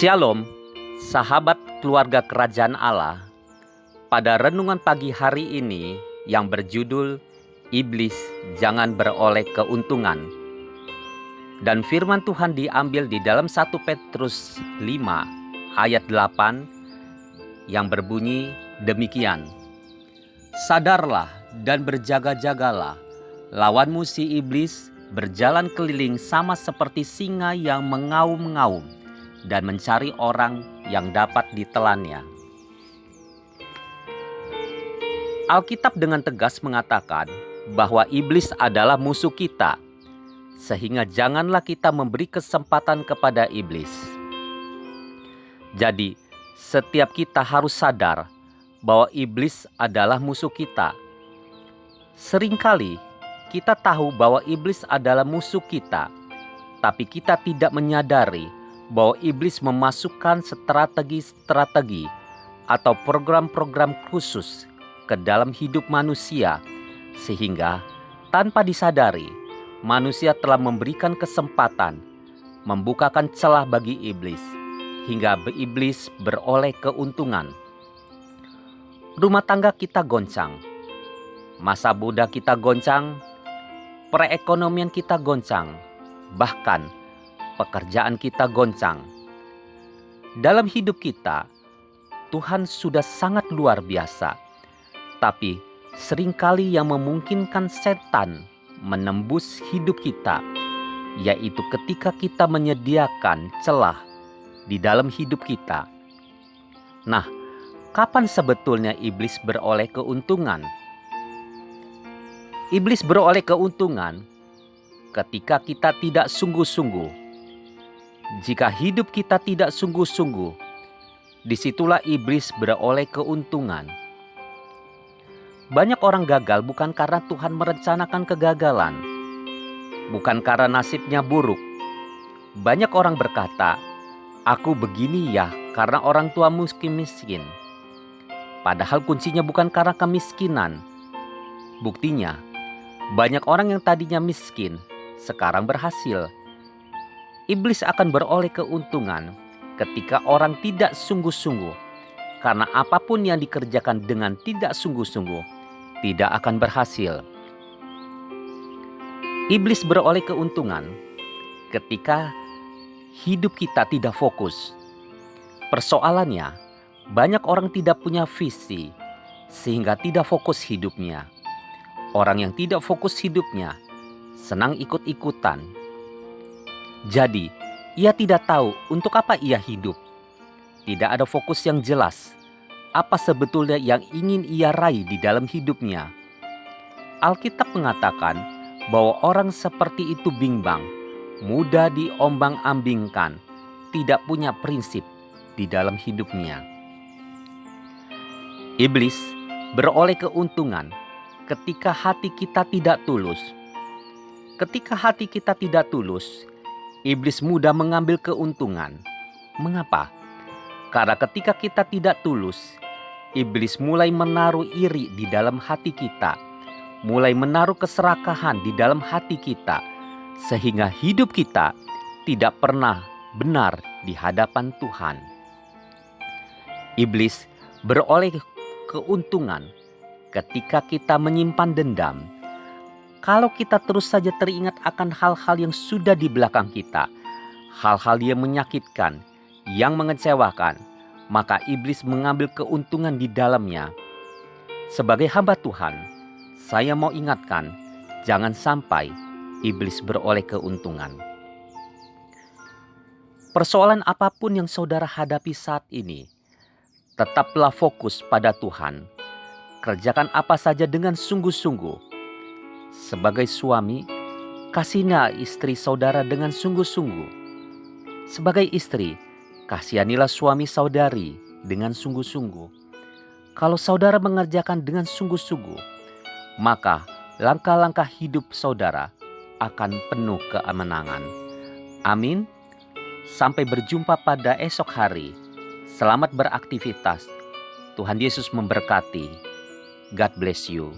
Shalom, sahabat keluarga kerajaan Allah. Pada renungan pagi hari ini yang berjudul Iblis Jangan Beroleh Keuntungan. Dan firman Tuhan diambil di dalam 1 Petrus 5 ayat 8 yang berbunyi demikian. Sadarlah dan berjaga-jagalah, lawanmu si iblis berjalan keliling sama seperti singa yang mengaum-ngaum dan mencari orang yang dapat ditelannya. Alkitab dengan tegas mengatakan bahwa iblis adalah musuh kita, sehingga janganlah kita memberi kesempatan kepada iblis. Jadi, setiap kita harus sadar bahwa iblis adalah musuh kita. Seringkali kita tahu bahwa iblis adalah musuh kita, tapi kita tidak menyadari bahwa iblis memasukkan strategi-strategi atau program-program khusus ke dalam hidup manusia, sehingga tanpa disadari manusia telah memberikan kesempatan, membukakan celah bagi iblis, hingga iblis beroleh keuntungan. Rumah tangga kita goncang, masa muda kita goncang, perekonomian kita goncang, bahkan pekerjaan kita goncang. Dalam hidup kita, Tuhan sudah sangat luar biasa. Tapi seringkali yang memungkinkan setan menembus hidup kita, yaitu ketika kita menyediakan celah di dalam hidup kita. Nah, kapan sebetulnya iblis beroleh keuntungan? Iblis beroleh keuntungan ketika kita tidak sungguh-sungguh. Jika hidup kita tidak sungguh-sungguh, disitulah iblis beroleh keuntungan. Banyak orang gagal bukan karena Tuhan merencanakan kegagalan, bukan karena nasibnya buruk. Banyak orang berkata, "Aku begini ya karena orang tua miskin." Padahal kuncinya bukan karena kemiskinan. Buktinya, banyak orang yang tadinya miskin sekarang berhasil. Iblis akan beroleh keuntungan ketika orang tidak sungguh-sungguh, karena apapun yang dikerjakan dengan tidak sungguh-sungguh tidak akan berhasil. Iblis beroleh keuntungan ketika hidup kita tidak fokus. Persoalannya, banyak orang tidak punya visi sehingga tidak fokus hidupnya. Orang yang tidak fokus hidupnya senang ikut-ikutan. Jadi, ia tidak tahu untuk apa ia hidup. Tidak ada fokus yang jelas. Apa sebetulnya yang ingin ia raih di dalam hidupnya? Alkitab mengatakan bahwa orang seperti itu bimbang, mudah diombang-ambingkan, tidak punya prinsip di dalam hidupnya. Iblis beroleh keuntungan ketika hati kita tidak tulus. Ketika hati kita tidak tulus, iblis mudah mengambil keuntungan. Mengapa? Karena ketika kita tidak tulus, iblis mulai menaruh iri di dalam hati kita, mulai menaruh keserakahan di dalam hati kita, sehingga hidup kita tidak pernah benar di hadapan Tuhan. Iblis beroleh keuntungan ketika kita menyimpan dendam. Kalau kita terus saja teringat akan hal-hal yang sudah di belakang kita, hal-hal yang menyakitkan, yang mengecewakan, maka iblis mengambil keuntungan di dalamnya. Sebagai hamba Tuhan, saya mau ingatkan, jangan sampai iblis beroleh keuntungan. Persoalan apapun yang saudara hadapi saat ini, tetaplah fokus pada Tuhan. Kerjakan apa saja dengan sungguh-sungguh. Sebagai suami, kasihanilah istri saudara dengan sungguh-sungguh. Sebagai istri, kasihanilah suami saudari dengan sungguh-sungguh. Kalau saudara mengerjakan dengan sungguh-sungguh, maka langkah-langkah hidup saudara akan penuh kemenangan. Amin. Sampai berjumpa pada esok hari. Selamat beraktivitas. Tuhan Yesus memberkati. God bless you.